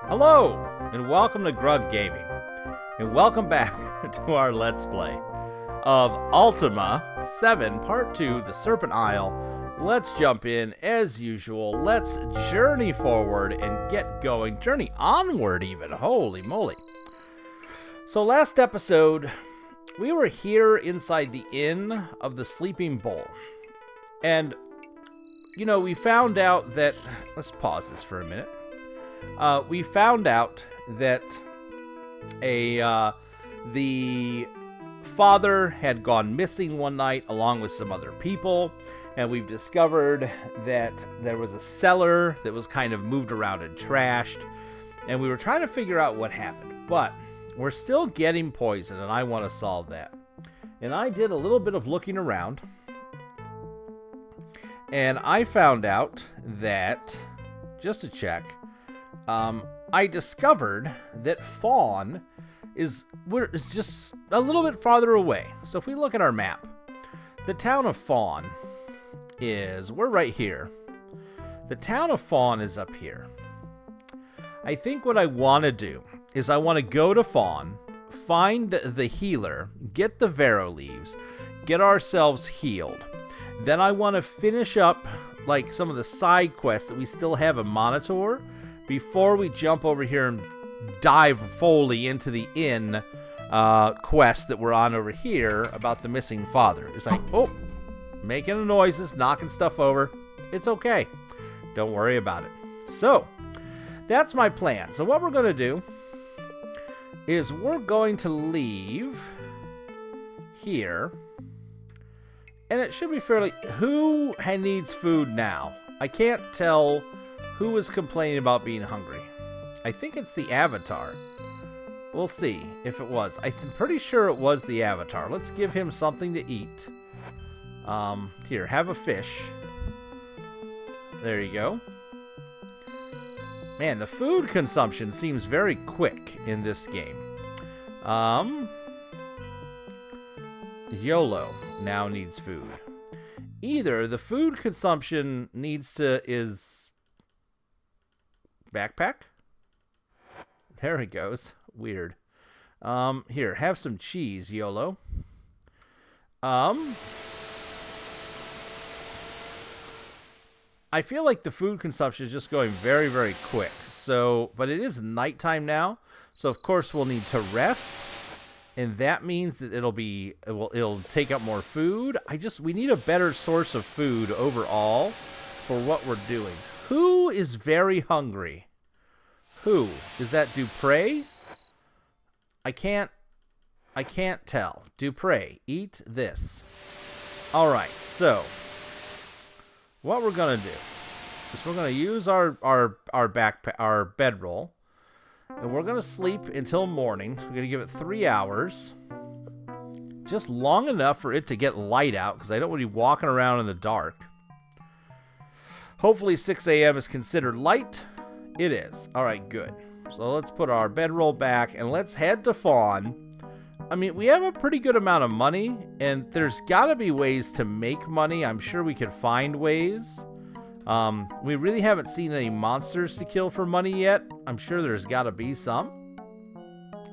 Hello, and welcome to Grug Gaming, and welcome back to our Let's Play of Ultima 7 Part 2, the Serpent Isle. Let's jump in, as usual. Let's journey forward and get going. Journey onward, even. Holy moly. So last episode, we were here inside the Inn of the Sleeping Bull. And, you know, we found out that... Let's pause this for a minute. We found out that the father had gone missing one night along with some other people, and we've discovered that there was a cellar that was kind of moved around and trashed, and we were trying to figure out what happened, but we're still getting poisoned, and I want to solve that. And I did a little bit of looking around, and I found out that, just to check, I discovered that Fawn is just a little bit farther away. So if we look at our map, the town of Fawn we're right here. The town of Fawn is up here. I think what I want to do is I want to go to Fawn, find the healer, get the Vero leaves, get ourselves healed. Then I want to finish up like some of the side quests that we still have in Monitor before we jump over here and dive fully into the inn quest that we're on over here about the missing father. It's like, oh, making noises, knocking stuff over. It's okay. Don't worry about it. So, that's my plan. So what we're going to do is we're going to leave here. And it should be fairly... Who needs food now? I can't tell who is complaining about being hungry. I think it's the Avatar. We'll see if it was. I'm pretty sure it was the Avatar. Let's give him something to eat. Here, have a fish. There you go. Man, the food consumption seems very quick in this game. YOLO now needs food. Either the food consumption is backpack? There it goes. Weird. Here, have some cheese, YOLO. I feel like the food consumption is just going very, very quick. So, but it is nighttime now, so of course we'll need to rest. And that means that it'll take up more food. We need a better source of food overall for what we're doing. Who is very hungry? Who? Is that Dupre? I can't tell. Dupre, eat this. Alright, so what we're gonna do is we're gonna use our bedroll. And we're going to sleep until morning. We're going to give it 3 hours. Just long enough for it to get light out, because I don't want to be walking around in the dark. Hopefully 6 a.m. is considered light. It is. Alright, good. So let's put our bedroll back, and let's head to Fawn. I mean, we have a pretty good amount of money, and there's got to be ways to make money. I'm sure we could find ways. We really haven't seen any monsters to kill for money yet. I'm sure there's got to be some.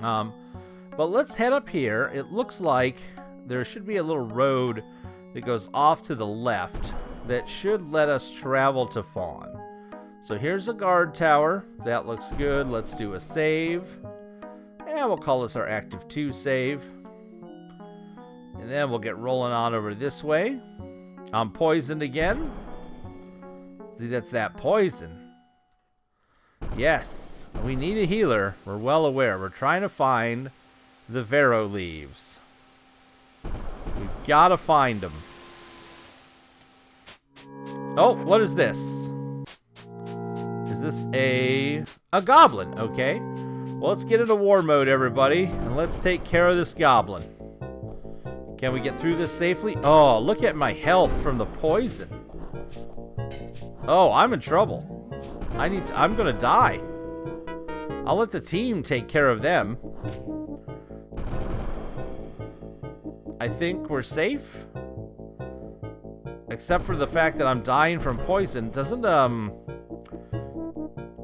But let's head up here. It looks like there should be a little road that goes off to the left that should let us travel to Fawn. So here's a guard tower. That looks good. Let's do a save. And we'll call this our Active 2 save. And then we'll get rolling on over this way. I'm poisoned again. See, that's that poison. Yes, we need a healer. We're well aware. We're trying to find the Vero leaves. We've got to find them. Oh, what is this? Is this a goblin? Okay. Well, let's get into war mode, everybody, and let's take care of this goblin. Can we get through this safely? Oh, look at my health from the poison. Oh, I'm in trouble. I'm gonna die. I'll let the team take care of them. I think we're safe. Except for the fact that I'm dying from poison. Doesn't,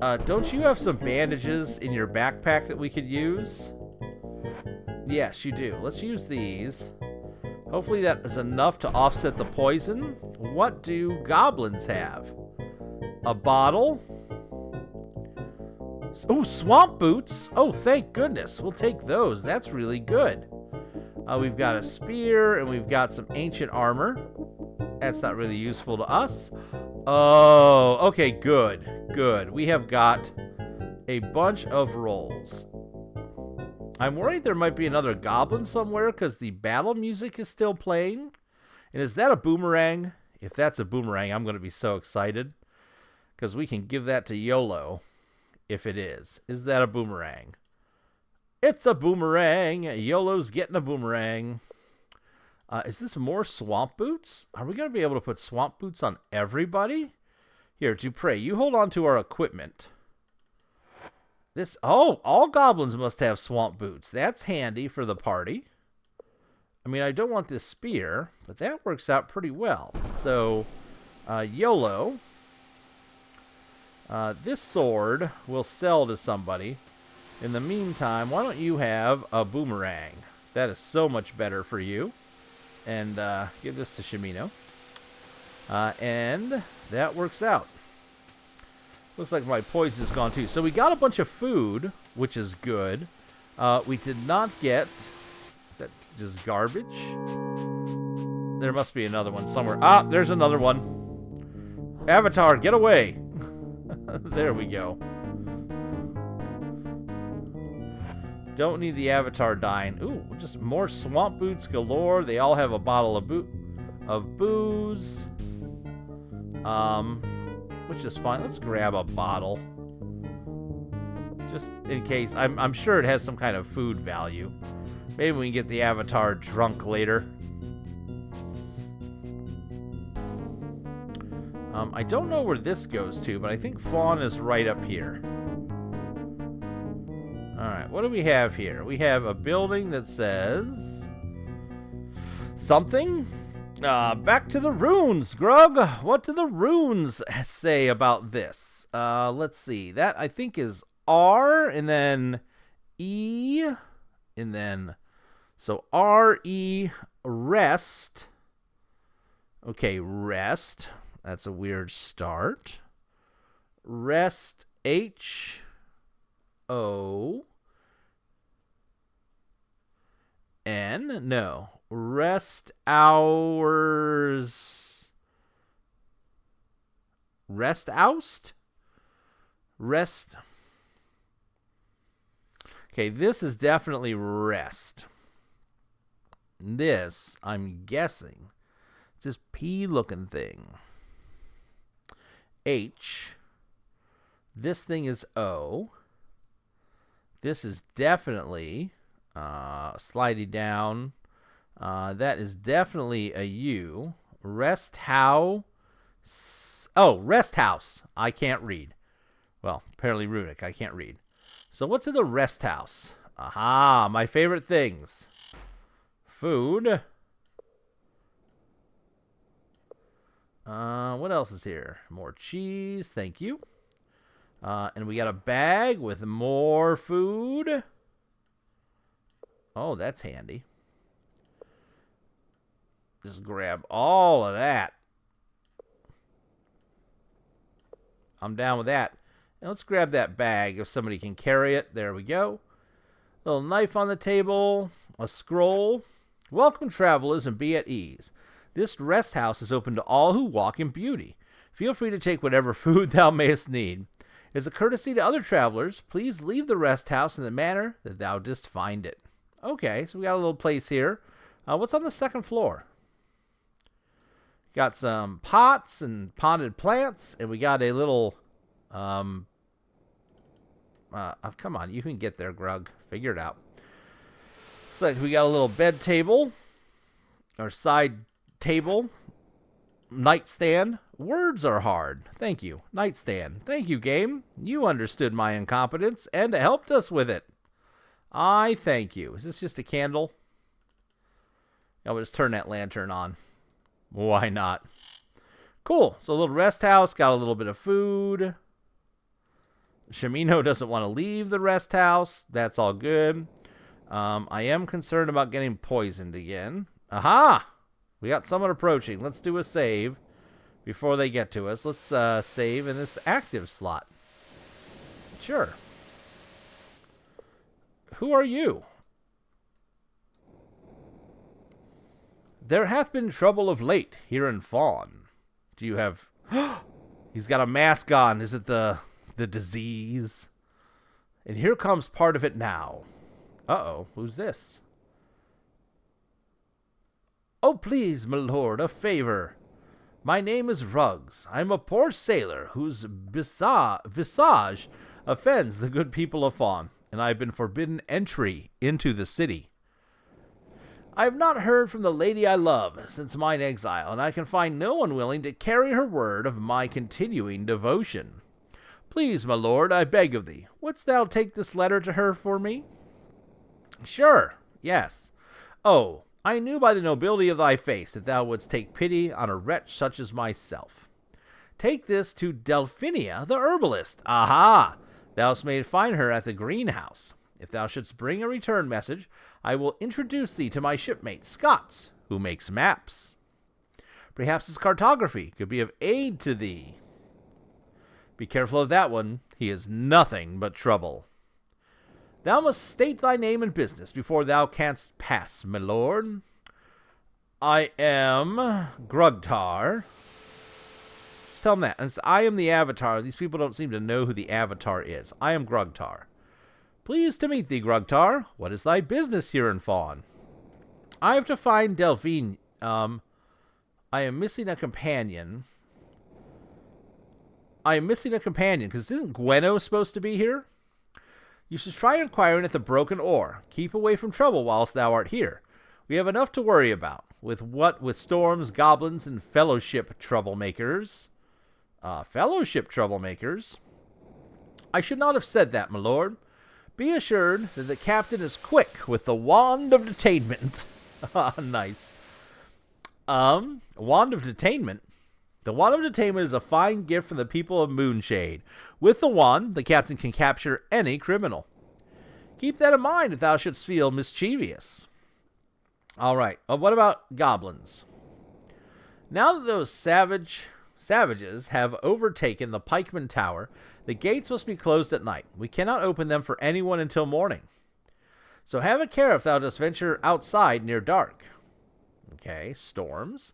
Don't you have some bandages in your backpack that we could use? Yes, you do. Let's use these. Hopefully that is enough to offset the poison. What do goblins have? A bottle. Oh, swamp boots. Oh, thank goodness. We'll take those. That's really good. We've got a spear, and we've got some ancient armor. That's not really useful to us. Oh, okay, good. Good. We have got a bunch of rolls. I'm worried there might be another goblin somewhere because the battle music is still playing. And is that a boomerang? If that's a boomerang, I'm going to be so excited. Because we can give that to YOLO if it is. Is that a boomerang? It's a boomerang. YOLO's getting a boomerang. Is this more swamp boots? Are we going to be able to put swamp boots on everybody? Here, Dupre, you hold on to our equipment. All goblins must have swamp boots. That's handy for the party. I mean, I don't want this spear, but that works out pretty well. So, YOLO. This sword will sell to somebody. In the meantime, why don't you have a boomerang? That is so much better for you. And give this to Shimino. And that works out. Looks like my poison is gone too. So we got a bunch of food, which is good. We did not get... Is that just garbage? There must be another one somewhere. Ah, there's another one. Avatar, get away. There we go. Don't need the avatar dying. Ooh, just more swamp boots galore. They all have a bottle of booze. Which is fine. Let's grab a bottle. Just in case. I'm sure it has some kind of food value. Maybe we can get the avatar drunk later. I don't know where this goes to, but I think Fawn is right up here. Alright, what do we have here? We have a building that says... something? Back to the runes, Grug. What do the runes say about this? Let's see. That, I think, is R, and then E, and then... So, R-E, rest. Okay, rest. That's a weird start. Rest, H-O... N? No. Rest hours. Rest oust? Rest. Okay, this is definitely rest. This, I'm guessing, it's this P looking thing. H. This thing is O. This is definitely... sliding down. That is definitely a U. Rest house. Oh, rest house. I can't read. Well, apparently runic. I can't read. So what's in the rest house? Aha, my favorite things. Food. What else is here? More cheese. Thank you. And we got a bag with more food. Oh, that's handy. Just grab all of that. I'm down with that. And let's grab that bag if somebody can carry it. There we go. Little knife on the table. A scroll. Welcome, travelers, and be at ease. This rest house is open to all who walk in beauty. Feel free to take whatever food thou mayest need. As a courtesy to other travelers, please leave the rest house in the manner that thou didst find it. Okay, so we got a little place here. What's on the second floor? Got some pots and potted plants, and we got a little... come on, you can get there, Grug. Figure it out. Looks like we got a little bed table, or side table, nightstand. Words are hard. Thank you. Nightstand. Thank you, game. You understood my incompetence and helped us with it. I thank you. Is this just a candle? I'll just turn that lantern on. Why not? Cool. So a little rest house. Got a little bit of food. Shimino doesn't want to leave the rest house. That's all good. I am concerned about getting poisoned again. Aha! We got someone approaching. Let's do a save before they get to us. Let's save in this active slot. Sure. Who are you? There hath been trouble of late here in Fawn. Do you have... He's got a mask on. Is it the disease? And here comes part of it now. Uh-oh. Who's this? Oh, please, my lord, a favor. My name is Ruggs. I'm a poor sailor whose visage offends the good people of Fawn, and I have been forbidden entry into the city. I have not heard from the lady I love since mine exile, and I can find no one willing to carry her word of my continuing devotion. Please, my lord, I beg of thee, wouldst thou take this letter to her for me? Sure, yes. Oh, I knew by the nobility of thy face that thou wouldst take pity on a wretch such as myself. Take this to Delphinia, the herbalist. Aha! Thou mayst find her at the greenhouse. If thou shouldst bring a return message, I will introduce thee to my shipmate, Scots, who makes maps. Perhaps his cartography could be of aid to thee. Be careful of that one. He is nothing but trouble. Thou must state thy name and business before thou canst pass, my lord. I am Grugtar. Just tell them that. And I am the Avatar. These people don't seem to know who the Avatar is. I am Grugtar. Pleased to meet thee, Grugtar. What is thy business here in Fawn? I have to find Delphine. I am missing a companion. Because isn't Gweno supposed to be here? You should try inquiring at the Broken Oar. Keep away from trouble whilst thou art here. We have enough to worry about. With storms, goblins, and fellowship troublemakers. Fellowship troublemakers? I should not have said that, my lord. Be assured that the captain is quick with the wand of detainment. Nice. Wand of detainment? The wand of detainment is a fine gift from the people of Moonshade. With the wand, the captain can capture any criminal. Keep that in mind if thou shouldst feel mischievous. All right. What about goblins? Now that those savages have overtaken the pikeman tower, the gates must be closed at night. We cannot open them for anyone until morning. So have a care if thou dost venture outside near dark. Okay, storms.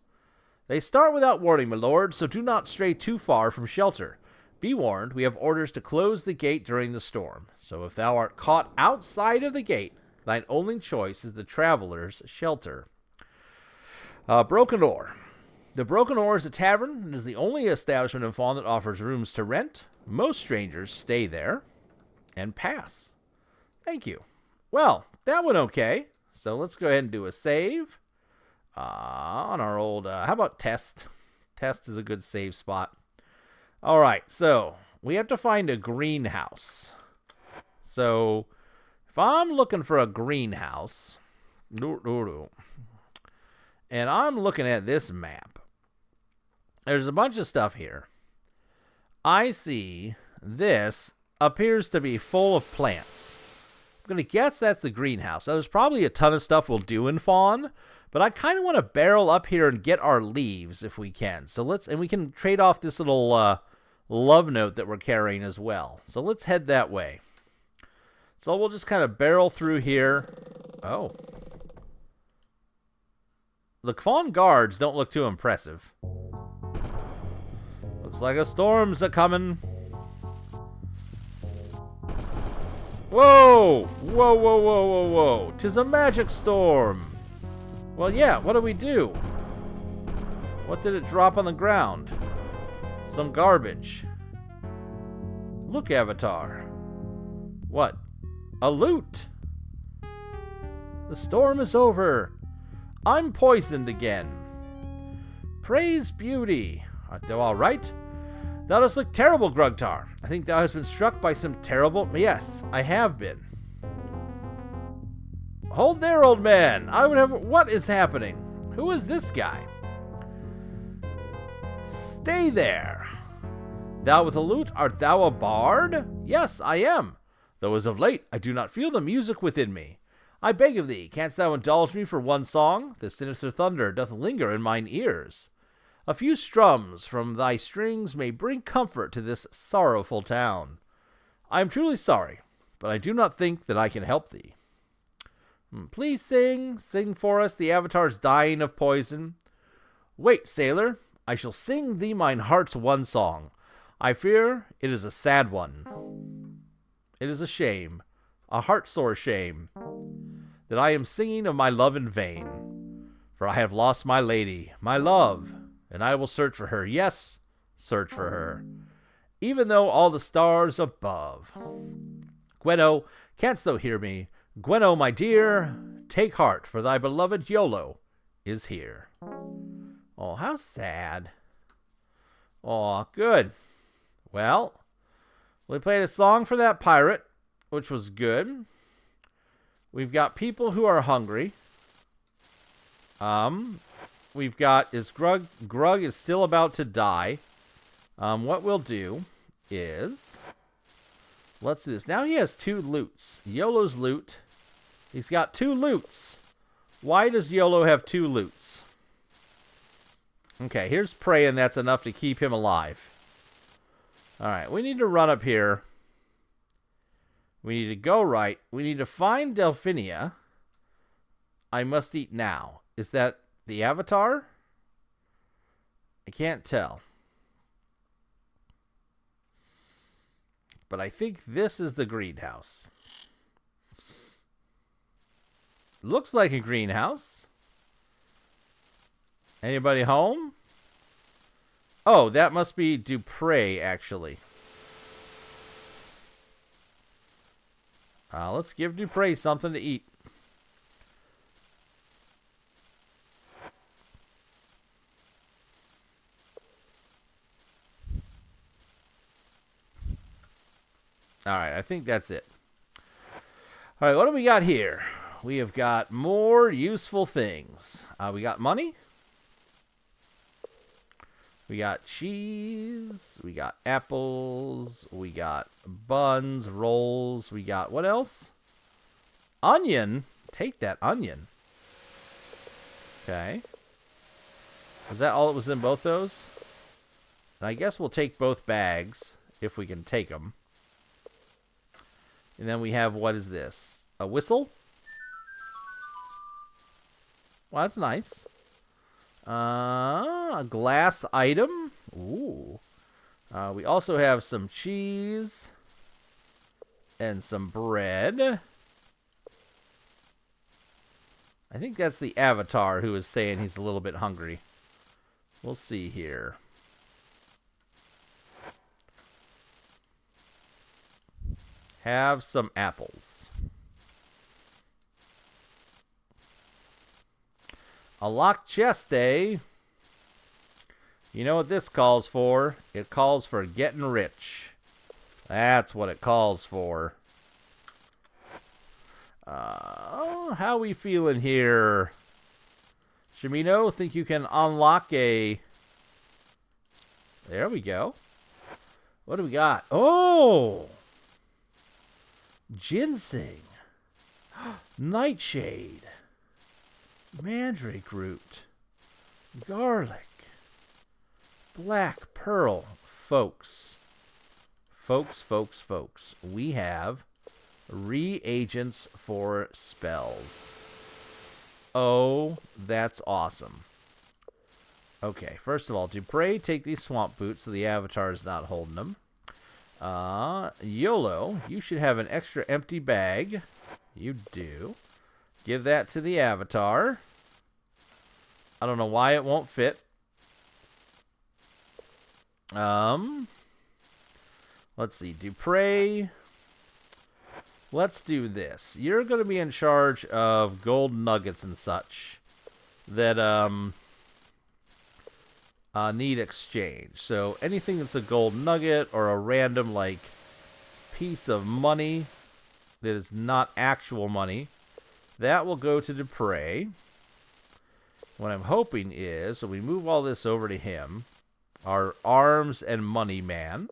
They start without warning, my lord, so do not stray too far from shelter. Be warned, we have orders to close the gate during the storm. So if thou art caught outside of the gate, thine only choice is the traveler's shelter. Broken Oar. The Broken Oar is a tavern and is the only establishment in Fawn that offers rooms to rent. Most strangers stay there and pass. Thank you. Well, that went okay. So let's go ahead and do a save. On our old, how about test? Test is a good save spot. All right, so we have to find a greenhouse. So if I'm looking for a greenhouse, and I'm looking at this map, there's a bunch of stuff here. I see this appears to be full of plants. I'm going to guess that's the greenhouse. Now, there's probably a ton of stuff we'll do in Fawn, but I kind of want to barrel up here and get our leaves if we can. So and we can trade off this little love note that we're carrying as well. So let's head that way. So we'll just kind of barrel through here. Oh. The Fawn guards don't look too impressive. Looks like a storm's a-coming. Whoa! Whoa, whoa, whoa, whoa, whoa. 'Tis a magic storm. Well, yeah, what do we do? What did it drop on the ground? Some garbage. Look, Avatar. What? A loot! The storm is over. I'm poisoned again. Praise beauty. Art thou all right? Thou dost look terrible, Grugtar. I think thou hast been struck by some terrible... Yes, I have been. Hold there, old man. I would have... What is happening? Who is this guy? Stay there. Thou with a lute, art thou a bard? Yes, I am, though as of late I do not feel the music within me. I beg of thee, canst thou indulge me for one song? The sinister thunder doth linger in mine ears. A few strums from thy strings may bring comfort to this sorrowful town. I am truly sorry, but I do not think that I can help thee. Please sing for us, the Avatar's dying of poison. Wait, sailor, I shall sing thee mine heart's one song. I fear it is a sad one. It is a shame, a heart-sore shame, that I am singing of my love in vain. For I have lost my lady, my love, and I will search for her, yes, search for her, even though all the stars above. Gwenno, canst thou hear me? Gwenno, my dear, take heart, for thy beloved Iolo is here. Oh, how sad. Oh, good. Well, we played a song for that pirate, which was good. We've got people who are hungry. We've got Grug is still about to die. What we'll do is, let's do this. Now he has 2 loots. Iolo's loot. He's got 2 loots. Why does Iolo have 2 loots? Okay, here's praying that's enough to keep him alive. Alright, we need to run up here. We need to go right. We need to find Delphinia. I must eat now. Is that the Avatar? I can't tell. But I think this is the greenhouse. Looks like a greenhouse. Anybody home? Oh, that must be Dupre, actually. Let's give Dupre something to eat. Alright, I think that's it. Alright, what do we got here? We have got more useful things. We got money. We got cheese. We got apples. We got buns, rolls. We got, what else? Onion. Take that onion. Okay. Is that all that was in both those? And I guess we'll take both bags, if we can take them. And then we have, what is this? A whistle? Well, that's nice. A glass item. Ooh. We also have some cheese. And some bread. I think that's the Avatar who is saying he's a little bit hungry. We'll see here. Have some apples. A locked chest, eh? You know what this calls for? It calls for getting rich. That's what it calls for. How we feeling here? Shimino, think you can unlock a... There we go. What do we got? Oh! Ginseng. Nightshade. Mandrake root. Garlic. Black pearl. Folks. We have reagents for spells. Oh, that's awesome. Okay, first of all, Dupre, take these swamp boots so the Avatar is not holding them. Iolo, you should have an extra empty bag. You do. Give that to the Avatar. I don't know why it won't fit. Let's see. Dupre. Let's do this. You're going to be in charge of gold nuggets and such that need exchange. So anything that's a gold nugget or a random like piece of money that is not actual money, that will go to Dupre. What I'm hoping is, so we move all this over to him, our arms and money man.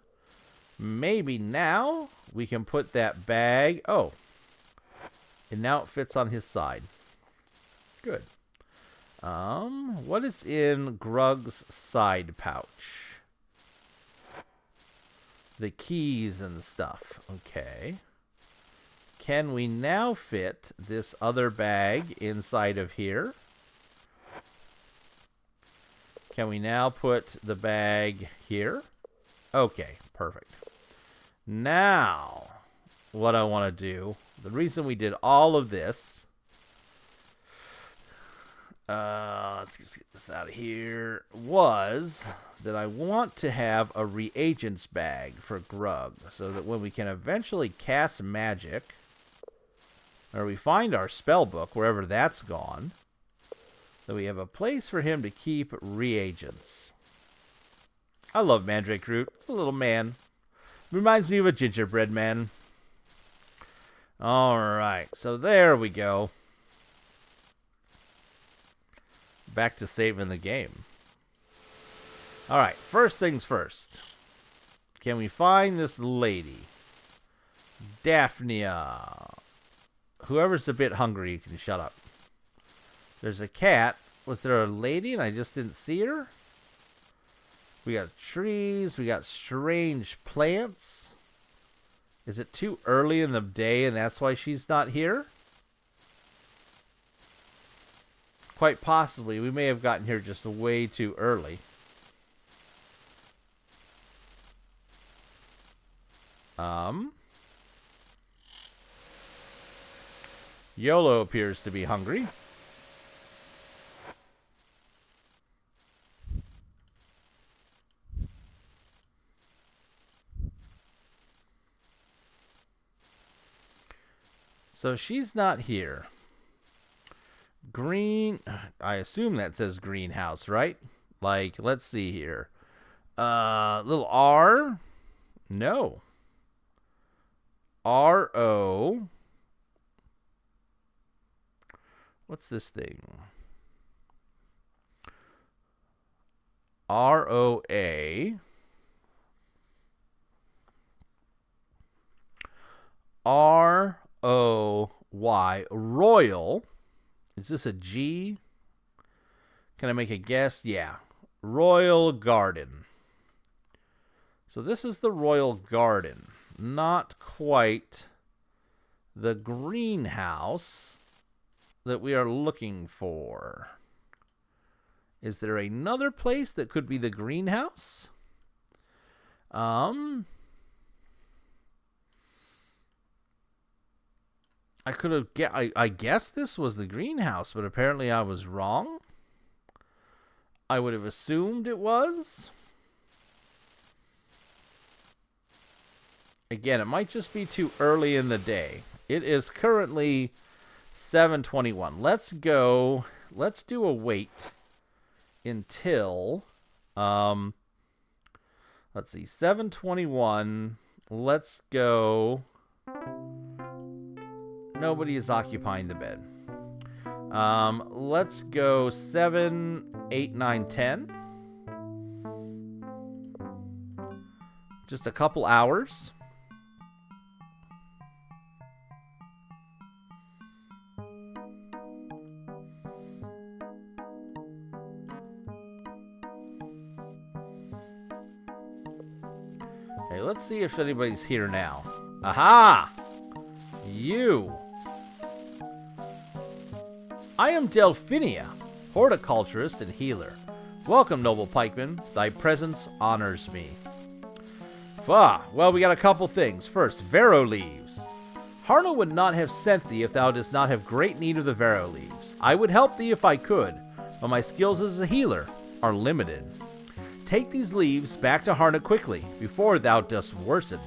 Maybe now we can put that bag... Oh. And now it fits on his side. Good. What is in Grug's side pouch? The keys and stuff. Okay. Can we now fit this other bag inside of here? Can we now put the bag here? Okay, perfect. Now, what I want to do, the reason we did all of this... let's just get this out of here, was that I want to have a reagents bag for Grug, so that when we can eventually cast magic, or we find our spell book, wherever that's gone, that we have a place for him to keep reagents. I love Mandrake Root. It's a little man. Reminds me of a gingerbread man. Alright, so there we go. Back to saving the game. Alright, first things first. Can we find this lady? Daphnia. Whoever's a bit hungry, you can shut up. There's a cat. Was there a lady and I just didn't see her? We got trees. We got strange plants. Is it too early in the day and that's why she's not here? Quite possibly. We may have gotten here just way too early. YOLO appears to be hungry. So she's not here. Green, I assume that says greenhouse, right? Like, let's see here. Little R? No. R-O. What's this thing? R-O-A. R-O-Y. Royal. Is this a G? Can I make a guess? Yeah. Royal Garden. So this is the Royal Garden. Not quite the greenhouse that we are looking for. Is there another place that could be the greenhouse? I could have I guess this was the greenhouse, but apparently I was wrong. I would have assumed it was. Again, it might just be too early in the day. It is currently 7:21. Let's go. Let's do a wait until let's see, 7:21. Let's go. Nobody is occupying the bed. Let's go 7, 8, 9, 10. Just a couple hours. Okay, let's see if anybody's here now. Aha! You. I am Delphinia, horticulturist and healer. Welcome, noble pikeman. Thy presence honors me. Well, we got a couple things. First, Vero leaves. Harna would not have sent thee if thou didst not have great need of the Vero leaves. I would help thee if I could, but my skills as a healer are limited. Take these leaves back to Harna quickly, before thou dost worsen.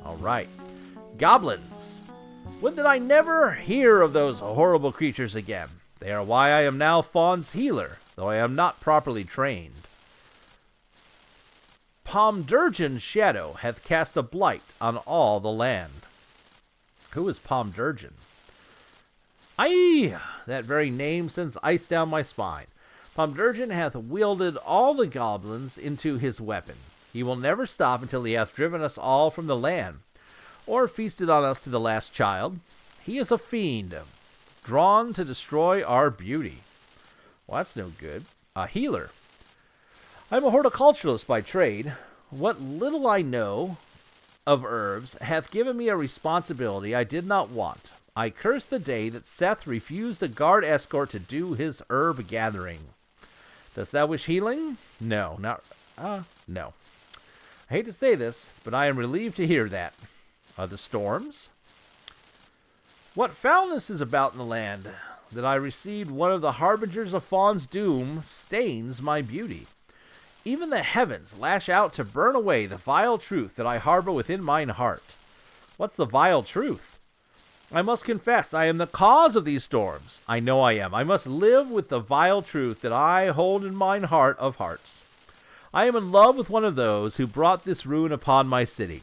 All right. Goblins. Would that I never hear of those horrible creatures again. They are why I am now Fawn's healer, though I am not properly trained. Pomdurgeon's shadow hath cast a blight on all the land. Who is Pomdurgeon? Aye, that very name sends ice down my spine. Pomdurgeon hath wielded all the goblins into his weapon. He will never stop until he hath driven us all from the land, or feasted on us to the last child. He is a fiend, drawn to destroy our beauty. Well, that's no good. A healer. I am a horticulturalist by trade. What little I know of herbs hath given me a responsibility I did not want. I curse the day that Seth refused a guard escort to do his herb gathering. Dost thou wish healing? No. I hate to say this, but I am relieved to hear that. The storms? What foulness is about in the land, that I received one of the harbingers of Fawn's doom, stains my beauty. Even the heavens lash out to burn away the vile truth that I harbor within mine heart. What's the vile truth? I must confess I am the cause of these storms. I know I am. I must live with the vile truth that I hold in mine heart of hearts. I am in love with one of those who brought this ruin upon my city.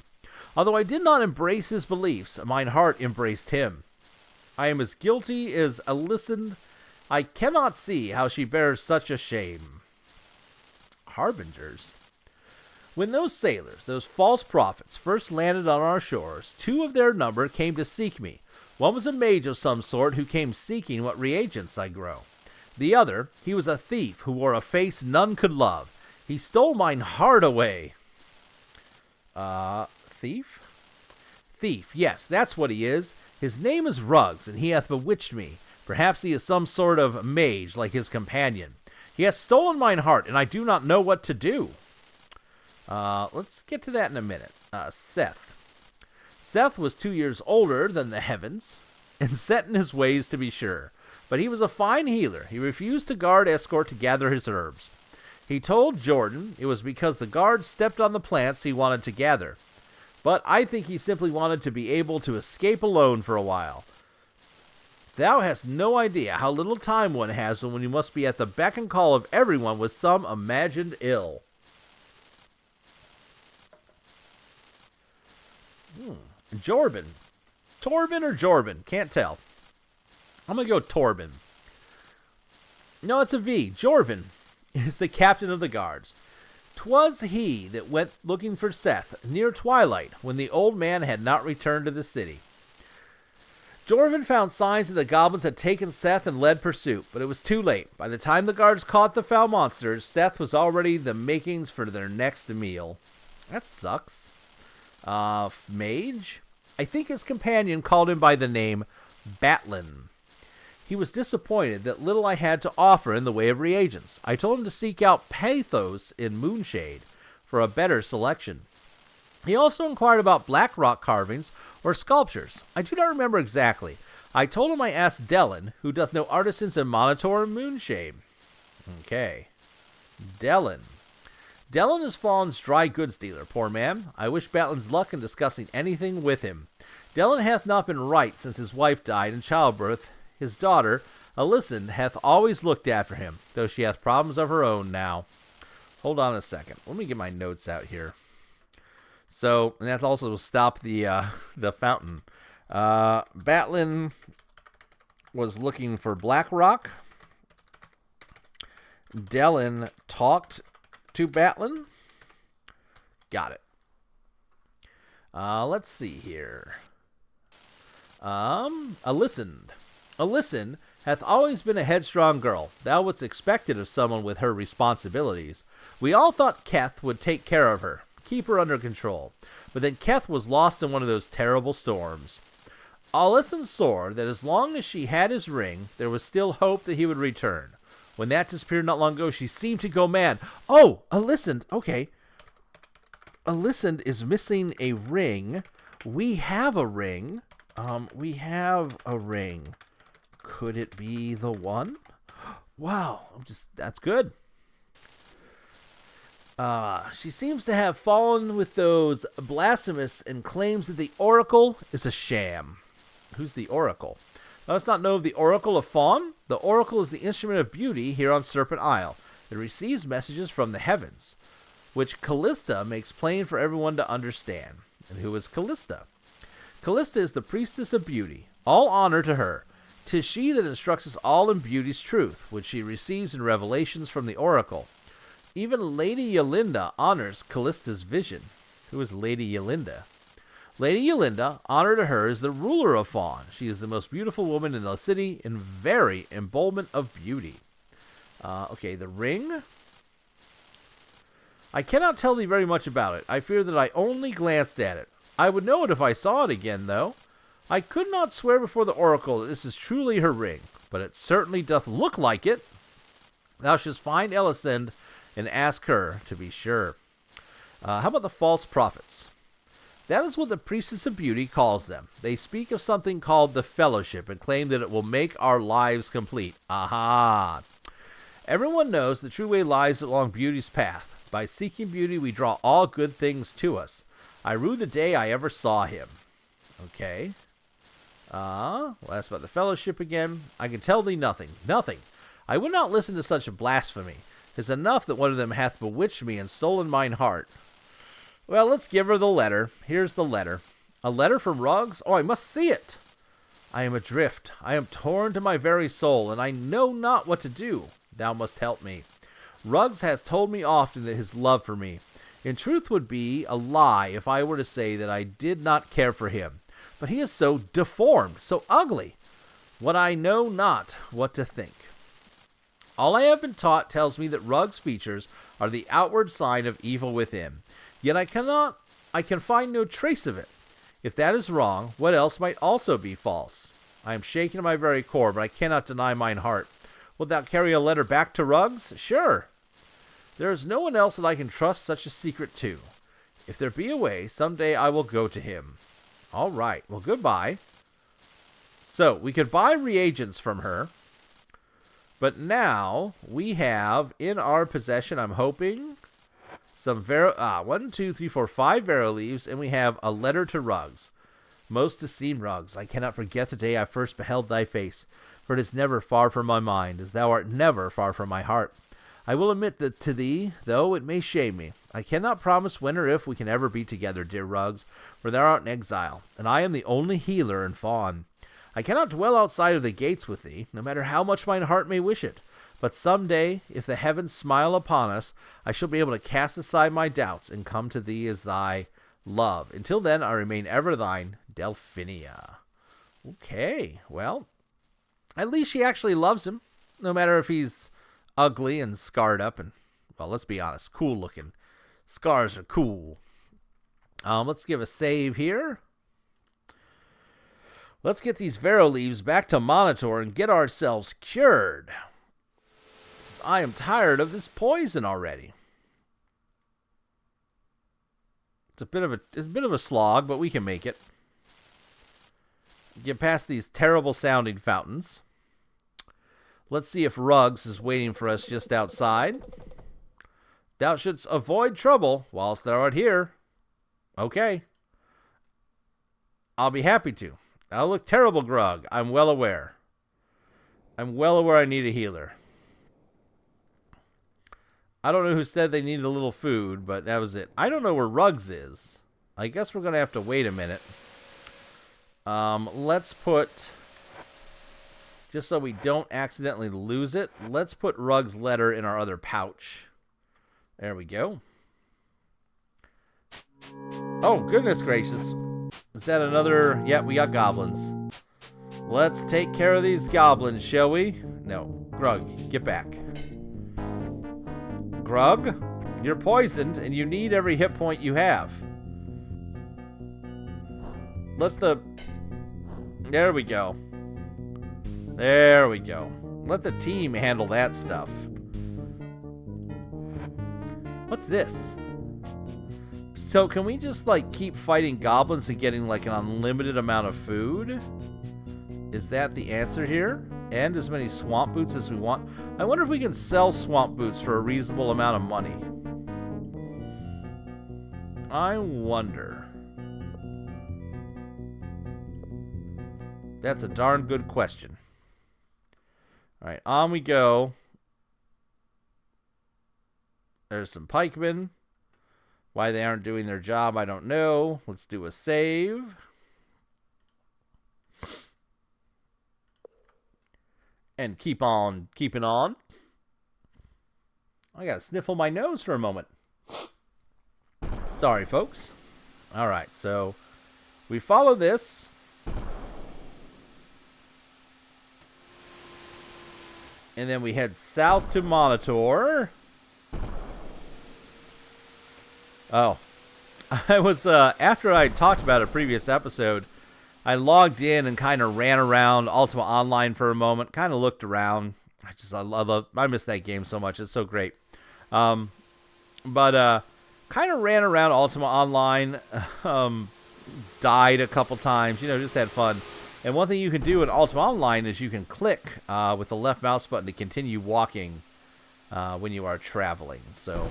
Although I did not embrace his beliefs, mine heart embraced him. I am as guilty as Alicent. I cannot see how she bears such a shame. Harbingers? When those sailors, those false prophets, first landed on our shores, 2 of their number came to seek me. One was a mage of some sort who came seeking what reagents I grow. The other, he was a thief who wore a face none could love. He stole mine heart away. Thief? Thief, yes, that's what he is. His name is Ruggs, and he hath bewitched me. Perhaps he is some sort of mage like his companion. He hath stolen mine heart, and I do not know what to do. Let's get to that in a minute. Seth. Seth was 2 years older than the heavens, and set in his ways to be sure. But he was a fine healer. He refused to guard escort to gather his herbs. He told Jordan it was because the guards stepped on the plants he wanted to gather. But I think he simply wanted to be able to escape alone for a while. Thou hast no idea how little time one has when you must be at the beck and call of everyone with some imagined ill. Jorben. Torben or Jorben? Can't tell. I'm going to go Torben. No, it's a V. Jorven is the captain of the guards. 'Twas he that went looking for Seth near twilight when the old man had not returned to the city. Jorven found signs that the goblins had taken Seth and led pursuit, but it was too late. By the time the guards caught the foul monsters, Seth was already the makings for their next meal. That sucks. Mage? I think his companion called him by the name Batlin. He was disappointed that little I had to offer in the way of reagents. I told him to seek out pathos in Moonshade for a better selection. He also inquired about black rock carvings or sculptures. I do not remember exactly. I told him I asked Dellin, who doth know artisans in Monitor and Moonshade. Okay. Dellin. Dellin is Fawn's dry goods dealer, poor man. I wish Batlin's luck in discussing anything with him. Dellin hath not been right since his wife died in childbirth. His daughter, Alicent, hath always looked after him, though she hath problems of her own now. Hold on a second. Let me get my notes out here. So, and that also will stop the fountain. Batlin was looking for black rock. Dellin talked to Batlin. Got it. Let's see here. Alicent. Alicent hath always been a headstrong girl. Thou wouldst expected of someone with her responsibilities. We all thought Keth would take care of her, keep her under control. But then Keth was lost in one of those terrible storms. Alicent saw that as long as she had his ring, there was still hope that he would return. When that disappeared not long ago, she seemed to go mad. Oh, Alicent, okay. Alicent is missing a ring. We have a ring. Could it be the one? Wow, that's good. She seems to have fallen with those blasphemous and claims that the Oracle is a sham. Who's the Oracle? Let us not know of the Oracle of Fawn. The Oracle is the instrument of beauty here on Serpent Isle. It receives messages from the heavens, which Callista makes plain for everyone to understand. And who is Callista? Callista is the priestess of beauty. All honor to her. 'Tis she that instructs us all in beauty's truth, which she receives in revelations from the Oracle. Even Lady Yolinda honors Callista's vision. Who is Lady Yolinda? Lady Yolinda, honor to her, is the ruler of Fawn. She is the most beautiful woman in the city and very embodiment of beauty. Okay, the ring. I cannot tell thee very much about it. I fear that I only glanced at it. I would know it if I saw it again, though. I could not swear before the oracle that this is truly her ring, but it certainly doth look like it. Thou shouldst find Elisinde and ask her, to be sure. How about the false prophets? That is what the Priestess of Beauty calls them. They speak of something called the Fellowship and claim that it will make our lives complete. Aha! Everyone knows the true way lies along beauty's path. By seeking beauty, we draw all good things to us. I rue the day I ever saw him. Okay. We'll ask about the Fellowship again. I can tell thee nothing. Nothing. I would not listen to such a blasphemy. 'Tis enough that one of them hath bewitched me and stolen mine heart. Well, let's give her the letter. Here's the letter. A letter from Ruggs? Oh, I must see it. I am adrift. I am torn to my very soul, and I know not what to do. Thou must help me. Ruggs hath told me often that his love for me, in truth, would be a lie if I were to say that I did not care for him. But he is so deformed, so ugly, what I know not what to think. All I have been taught tells me that Ruggs' features are the outward sign of evil within. Yet I can find no trace of it. If that is wrong, what else might also be false? I am shaken to my very core, but I cannot deny mine heart. Wilt thou carry a letter back to Ruggs? Sure. There is no one else that I can trust such a secret to. If there be a way, some day I will go to him. All right. Well, goodbye. So, we could buy reagents from her. But now, we have in our possession, I'm hoping, some 1, 2, 3, 4, 5 Vero leaves, and we have a letter to Ruggs. Most esteemed Ruggs, I cannot forget the day I first beheld thy face, for it is never far from my mind, as thou art never far from my heart. I will admit that to thee, though it may shame me. I cannot promise when or if we can ever be together, dear Ruggs, for thou art in exile, and I am the only healer in Fawn. I cannot dwell outside of the gates with thee, no matter how much mine heart may wish it. But some day, if the heavens smile upon us, I shall be able to cast aside my doubts and come to thee as thy love. Until then, I remain ever thine, Delphinia. Okay, well, at least she actually loves him, no matter if he's ugly and scarred up and, well, let's be honest, cool looking. Scars are cool. Let's give a save here. Let's get these Vero leaves back to Monitor and get ourselves cured. I am tired of this poison already. It's a bit of a slog, but we can make it. Get past these terrible sounding fountains. Let's see if Ruggs is waiting for us just outside. Thou shouldst avoid trouble whilst thou art here. Okay. I'll be happy to. I'll look terrible, Grug. I'm well aware. I need a healer. I don't know who said they needed a little food, but that was it. I don't know where Ruggs is. I guess we're going to have to wait a minute. Let's put, just so we don't accidentally lose it, let's put Ruggs' letter in our other pouch. There we go. Oh, goodness gracious. Is that another? Yeah, we got goblins. Let's take care of these goblins, shall we? No. Grug, get back. Grug, you're poisoned and you need every hit point you have. There we go. There we go. Let the team handle that stuff. What's this? So can we just like keep fighting goblins and getting like an unlimited amount of food? Is that the answer here? And as many swamp boots as we want. I wonder if we can sell swamp boots for a reasonable amount of money. I wonder. That's a darn good question. Alright, on we go. There's some pikemen. Why they aren't doing their job, I don't know. Let's do a save. And keep on keeping on. I gotta sniffle my nose for a moment. Sorry, folks. Alright, so we follow this. And then we head south to Monitor. Oh. I was, after I talked about a previous episode, I logged in and kind of ran around Ultima Online for a moment, kind of looked around. I miss that game so much. It's so great. But kind of ran around Ultima Online, died a couple times, just had fun. And one thing you can do in Ultima Online is you can click with the left mouse button to continue walking when you are traveling. So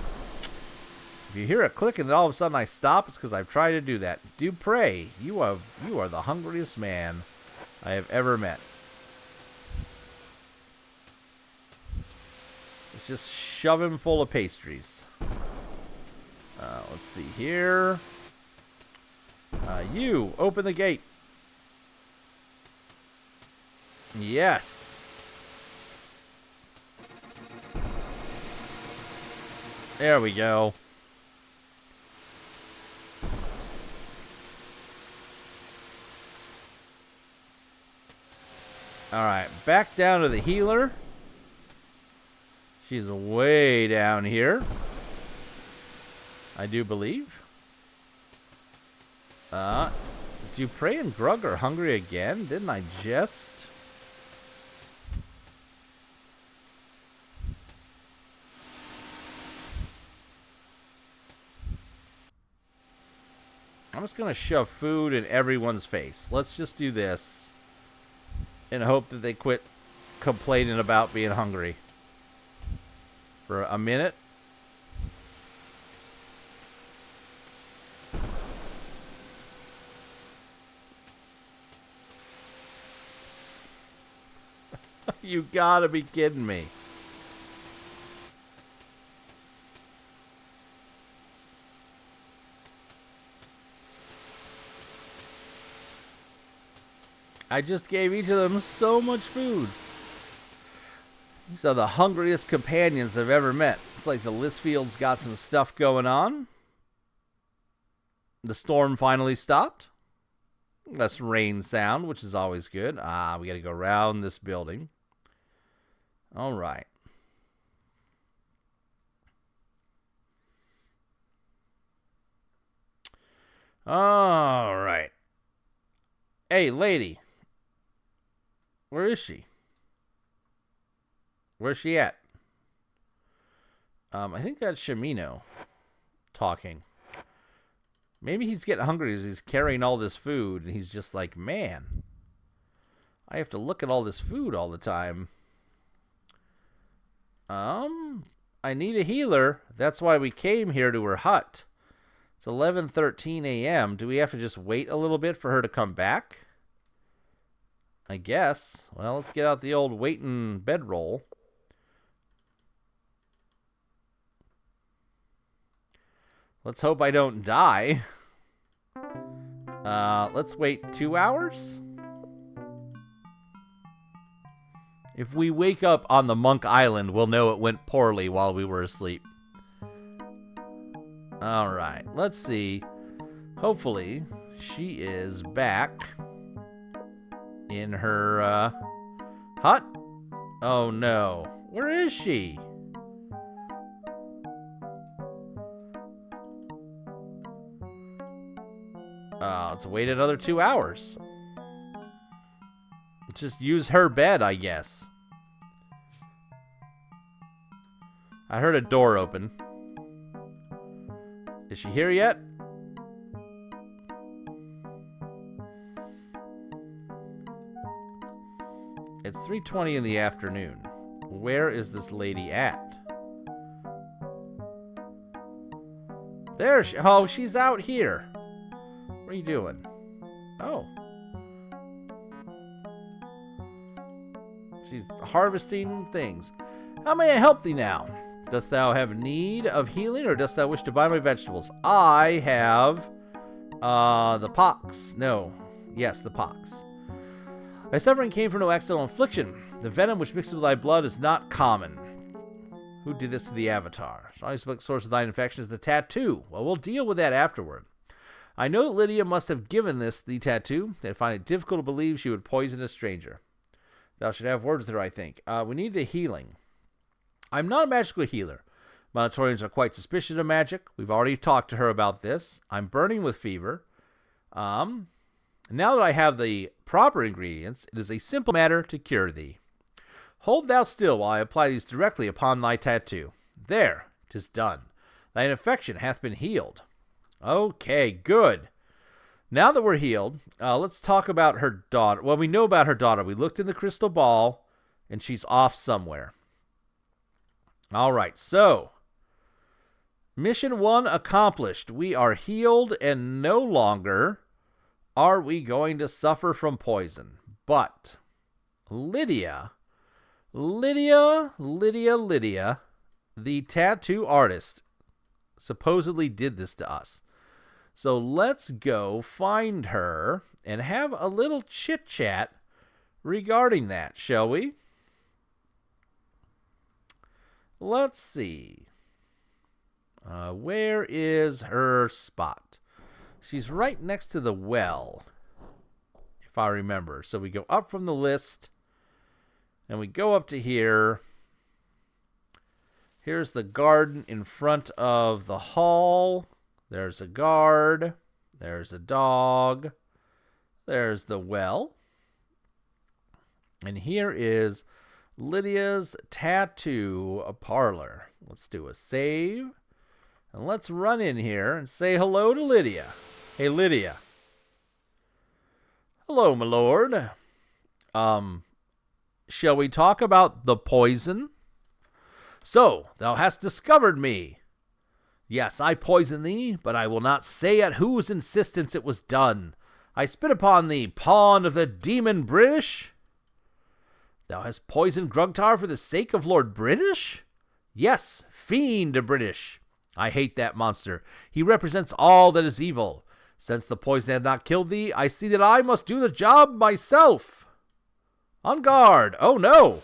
if you hear a click and then all of a sudden I stop, it's because I've tried to do that. Do pray, you are the hungriest man I have ever met. Let's just shove him full of pastries. Let's see here. You, open the gate. Yes. There we go. Alright, back down to the healer. She's way down here, I do believe. Dupre and Grug are hungry again? Didn't I just? I'm just going to shove food in everyone's face. Let's just do this and hope that they quit complaining about being hungry for a minute. You gotta be kidding me. I just gave each of them so much food. These are the hungriest companions I've ever met. It's like the Listfield's got some stuff going on. The storm finally stopped. Less rain sound, which is always good. We gotta go around this building. All right. All right. Hey, lady. Where is she? Where's she at? I think that's Shimino talking. Maybe he's getting hungry as he's carrying all this food, and he's just like, man, I have to look at all this food all the time. I need a healer. That's why we came here to her hut. It's 11:13 a.m. Do we have to just wait a little bit for her to come back? I guess. Well, let's get out the old waiting bedroll. Let's hope I don't die. Let's wait 2 hours? If we wake up on the Monk Island, we'll know it went poorly while we were asleep. Alright, let's see. Hopefully, she is back in her hut. Oh no. Where is she? Let's wait another 2 hours. Just use her bed, I guess. I heard a door open. Is she here yet? It's 3:20 in the afternoon. Where is this lady at? There she... Oh, she's out here. What are you doing? Oh. She's harvesting things. How may I help thee now? Dost thou have need of healing, or dost thou wish to buy my vegetables? I have the pox. No. Yes, the pox. Thy suffering came from no accidental infliction. The venom which mixes with thy blood is not common. Who did this to the Avatar? Strongly suspect source of thine infection is the tattoo. Well, we'll deal with that afterward. I know that Lydia must have given this the tattoo. I find it difficult to believe she would poison a stranger. Thou should have words with her, I think. We need the healing. I'm not a magical healer. Monitorians are quite suspicious of magic. We've already talked to her about this. I'm burning with fever. Now that I have the proper ingredients, it is a simple matter to cure thee. Hold thou still while I apply these directly upon thy tattoo. There, 'tis done. Thine infection hath been healed. Okay, good. Now that we're healed, let's talk about her daughter. Well, we know about her daughter. We looked in the crystal ball, and she's off somewhere. All right, so mission 1 accomplished. We are healed, and no longer are we going to suffer from poison. But Lydia, the tattoo artist, supposedly did this to us. So let's go find her and have a little chit-chat regarding that, shall we? Let's see. Where is her spot? She's right next to the well, if I remember. So we go up from the list, and we go up to here. Here's the garden in front of the hall. There's a guard. There's a dog. There's the well. And here is Lydia's tattoo parlor. Let's do a save. And let's run in here and say hello to Lydia. Hey, Lydia. Hello, my lord. Shall we talk about the poison? So, thou hast discovered me. Yes, I poisoned thee, but I will not say at whose insistence it was done. I spit upon thee, pawn of the demon British. Thou hast poisoned Grugtar for the sake of Lord British? Yes, fiend British. I hate that monster. He represents all that is evil. Since the poison had not killed thee, I see that I must do the job myself. On guard. Oh, no.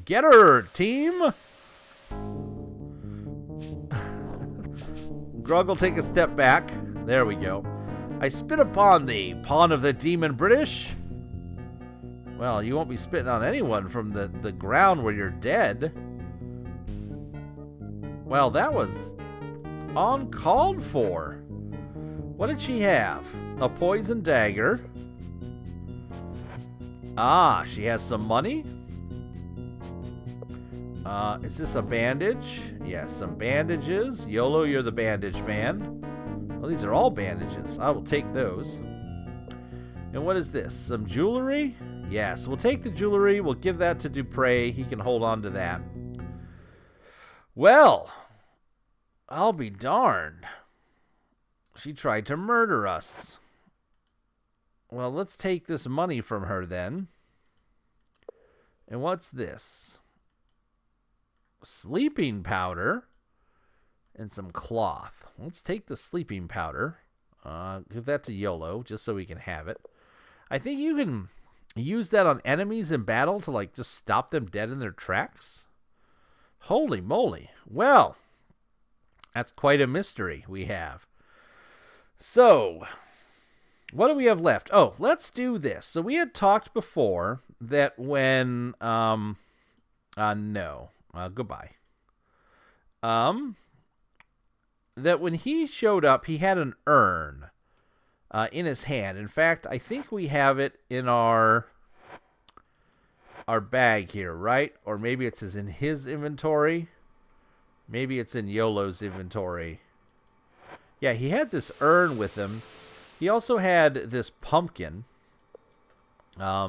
Get her, team. Grug will take a step back. There we go. I spit upon thee, pawn of the demon British. Well, you won't be spitting on anyone from the ground where you're dead. Well, that was uncalled for. What did she have? A poison dagger. Ah, she has some money. Is this a bandage? Yes, some bandages. YOLO, you're the bandage man. Well, these are all bandages. I will take those. And what is this? Some jewelry? Yes, we'll take the jewelry. We'll give that to Dupre. He can hold on to that. Well, I'll be darned. She tried to murder us. Well, let's take this money from her then. And what's this? Sleeping powder and some cloth. Let's take the sleeping powder. Give that to YOLO just so we can have it. I think you can use that on enemies in battle to like just stop them dead in their tracks. Holy moly. Well, that's quite a mystery we have. So, what do we have left? Oh, let's do this. So we had talked before that when goodbye. That when he showed up, he had an urn in his hand. In fact, I think we have it in our bag here, right? Or maybe it's in his inventory. Maybe it's in YOLO's inventory. Yeah, he had this urn with him. He also had this pumpkin.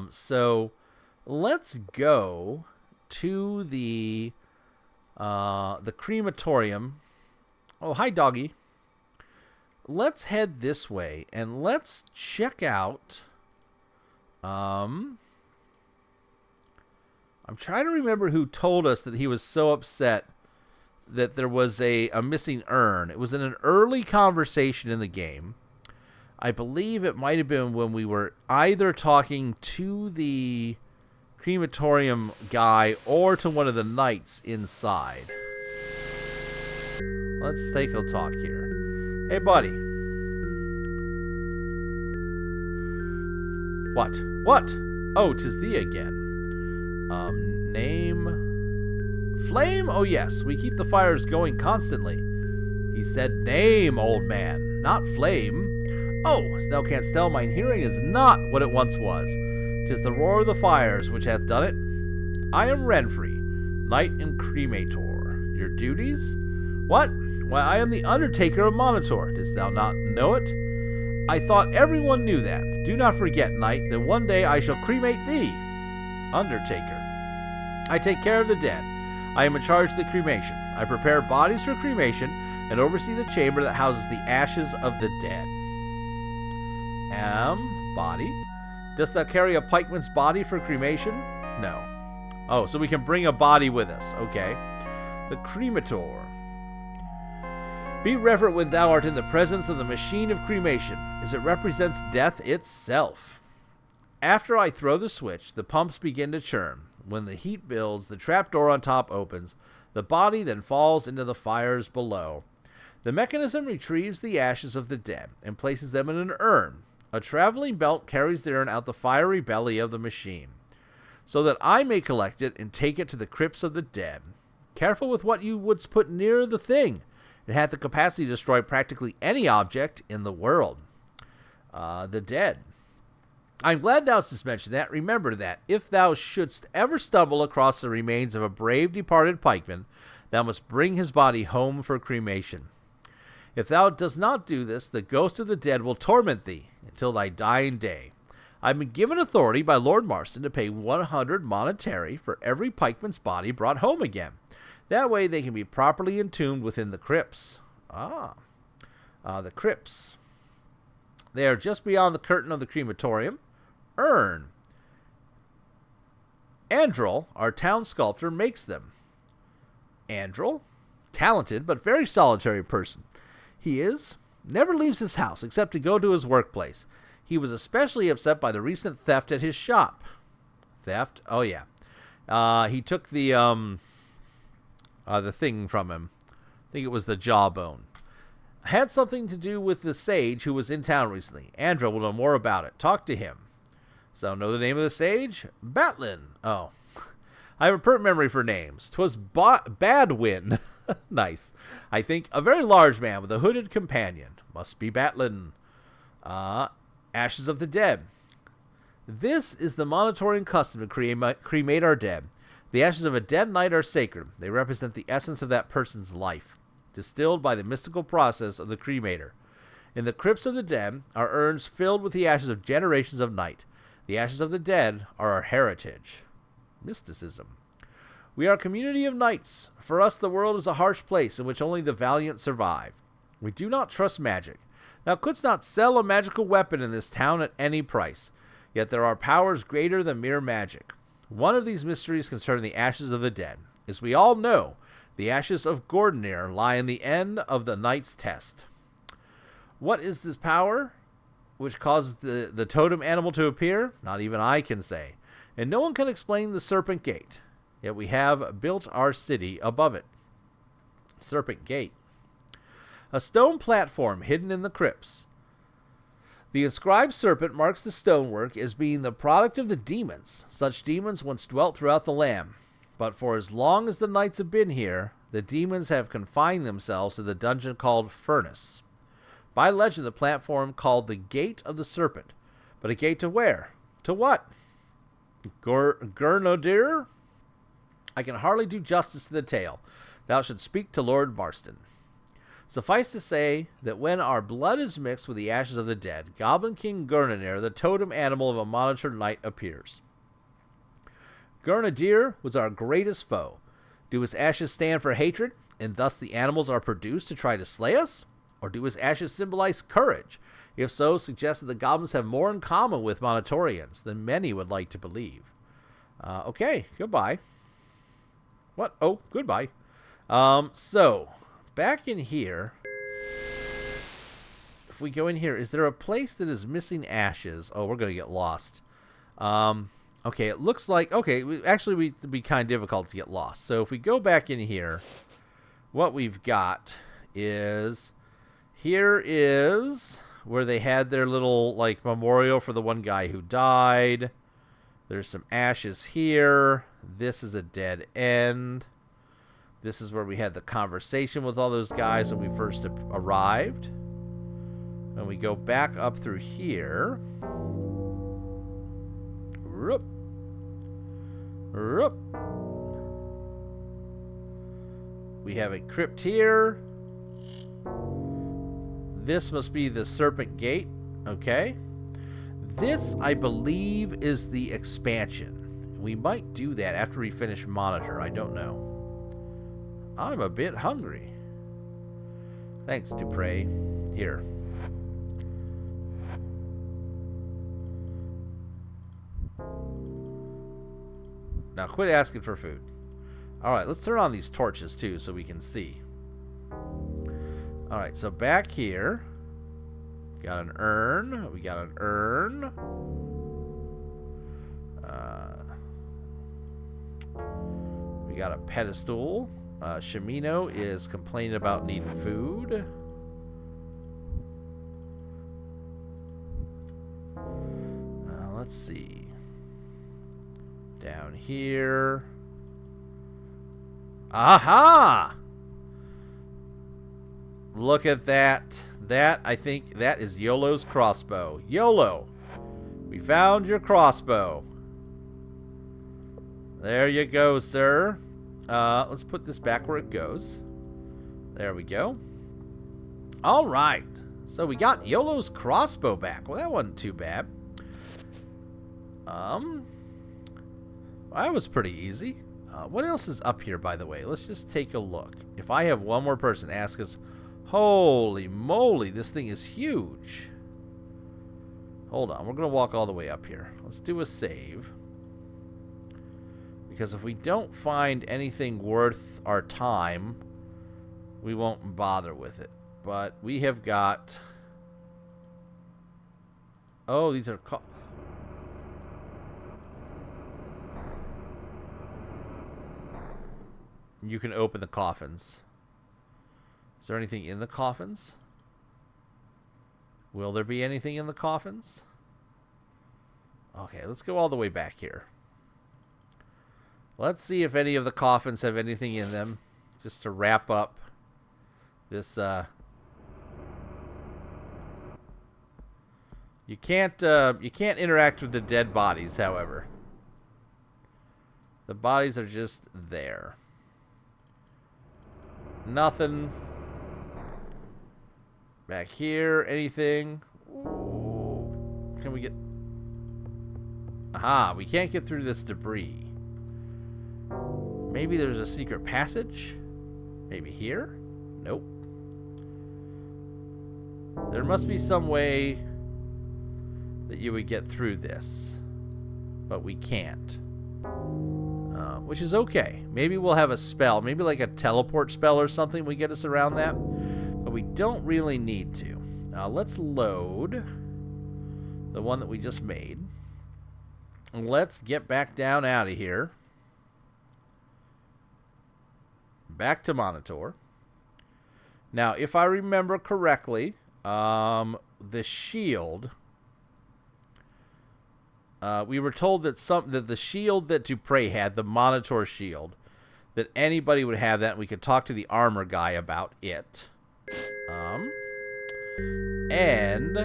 So let's go to the crematorium. Oh, hi, doggy. Let's head this way and let's check out. I'm trying to remember who told us that he was so upset that there was a missing urn. It was in an early conversation in the game. I believe it might have been when we were either talking to the crematorium guy or to one of the knights inside. Let's take a talk here. Hey, buddy. What? What? Oh, 'tis thee again. Name... Flame? Oh, yes. We keep the fires going constantly. He said, name, old man, not flame. Oh, as thou canst tell, mine hearing is not what it once was. 'Tis the roar of the fires which hath done it. I am Renfrey, knight and cremator. Your duties? What? Why, I am the undertaker of Monitor. Didst thou not know it? I thought everyone knew that. Do not forget, knight, that one day I shall cremate thee. Undertaker. I take care of the dead. I am in charge of the cremation. I prepare bodies for cremation and oversee the chamber that houses the ashes of the dead. Body? Dost thou carry a pikeman's body for cremation? No. Oh, so we can bring a body with us. Okay. The cremator. Be reverent when thou art in the presence of the machine of cremation, as it represents death itself. After I throw the switch, the pumps begin to churn. When the heat builds, the trapdoor on top opens. The body then falls into the fires below. The mechanism retrieves the ashes of the dead and places them in an urn. A traveling belt carries the urn out the fiery belly of the machine, so that I may collect it and take it to the crypts of the dead. Careful with what you wouldst put near the thing. It hath the capacity to destroy practically any object in the world. The dead. I'm glad thou didst mention that. Remember that, if thou shouldst ever stumble across the remains of a brave departed pikeman, thou must bring his body home for cremation. If thou dost not do this, the ghost of the dead will torment thee until thy dying day. I've been given authority by Lord Marston to pay 100 monetary for every pikeman's body brought home again. That way they can be properly entombed within the crypts. The crypts. They are just beyond the curtain of the crematorium. Urn. Andrel, our town sculptor, makes them. Andrel? Talented, but very solitary person. He is. Never leaves his house except to go to his workplace. He was especially upset by the recent theft at his shop. Theft? Oh, yeah. He took the thing from him. I think it was the jawbone. Had something to do with the sage who was in town recently. Andrew will know more about it. Talk to him. So, know the name of the sage? Batlin. Oh. I have a pert memory for names. 'Twas Badwin. Nice. I think a very large man with a hooded companion. Must be Batlin. Ashes of the dead. This is the Monitorian custom to cremate our dead. The ashes of a dead knight are sacred. They represent the essence of that person's life, distilled by the mystical process of the cremator. In the crypts of the dead are urns filled with the ashes of generations of knight. The ashes of the dead are our heritage. Mysticism. We are a community of knights. For us, the world is a harsh place in which only the valiant survive. We do not trust magic. Thou couldst not sell a magical weapon in this town at any price. Yet there are powers greater than mere magic. One of these mysteries concerning the ashes of the dead. As we all know, the ashes of Gordonir lie in the end of the knight's test. What is this power which causes the totem animal to appear? Not even I can say. And no one can explain the Serpent Gate. Yet we have built our city above it. Serpent Gate. A stone platform hidden in the crypts. The inscribed serpent marks the stonework as being the product of the demons. Such demons once dwelt throughout the land. But for as long as the knights have been here, the demons have confined themselves to the dungeon called Furnace. By legend, the platform called the Gate of the Serpent. But a gate to where? To what? Gurnodir? I can hardly do justice to the tale. Thou shouldst speak to Lord Marston. Suffice to say that when our blood is mixed with the ashes of the dead, Goblin King Gurnodir, the totem animal of a monitor knight, appears. Gurnodir was our greatest foe. Do his ashes stand for hatred, and thus the animals are produced to try to slay us? Or do his ashes symbolize courage? If so, suggest that the goblins have more in common with Monitorians than many would like to believe. Okay, goodbye. What? Oh, goodbye. So, back in here, if we go in here, is there a place that is missing ashes? Oh, we're going to get lost. Okay, it looks like... Okay, it'd be kind of difficult to get lost. So if we go back in here, what we've got is... Here is where they had their little, like, memorial for the one guy who died. There's some ashes here. This is a dead end. This is where we had the conversation with all those guys when we first arrived. And we go back up through here. Roop. Roop. We have a crypt here. This must be the Serpent Gate. Okay. This, I believe, is the expansion. We might do that after we finish Monitor. I don't know. I'm a bit hungry. Thanks, Dupre. Here. Now quit asking for food. Alright, let's turn on these torches too so we can see. Alright, so back here. Got an urn. We got an urn. We got a pedestal. Shimino is complaining about needing food. Let's see. Down here. Aha! Look at that. That, I think, that is YOLO's crossbow. YOLO! We found your crossbow. There you go, sir. Let's put this back where it goes. There we go. Alright. So we got YOLO's crossbow back. Well, that wasn't too bad. That was pretty easy. What else is up here, by the way? Let's just take a look. If I have one more person ask us, holy moly, this thing is huge. Hold on, we're going to walk all the way up here. Let's do a save. Because if we don't find anything worth our time, we won't bother with it. But we have got... Oh, these are... You can open the coffins. Is there anything in the coffins? Will there be anything in the coffins? Okay, let's go all the way back here. Let's see if any of the coffins have anything in them. Just to wrap up this, You can't interact with the dead bodies, however. The bodies are just there. Nothing. Back here, anything? Ooh. Can we get... Aha, we can't get through this debris. Maybe there's a secret passage? Maybe here? Nope. There must be some way that you would get through this. But we can't. Which is okay. Maybe we'll have a spell. Maybe like a teleport spell or something will get us around that. But we don't really need to. Now let's load the one that we just made. And let's get back down out of here. Back to Monitor. Now, if I remember correctly, the shield... we were told that that the shield that Dupre had, the Monitor shield, that anybody would have that, and we could talk to the armor guy about it. And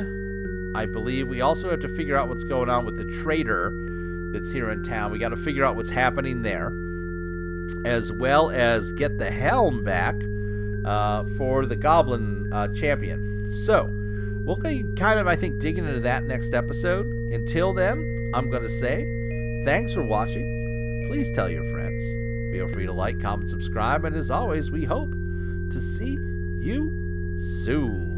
I believe we also have to figure out what's going on with the trader that's here in town. We got to figure out what's happening there, as well as get the helm back for the Goblin champion. So we'll kind of, I think, dig into that next episode. Until then, I'm going to say thanks for watching. Please tell your friends. Feel free to like, comment, subscribe, and as always, we hope to see you soon.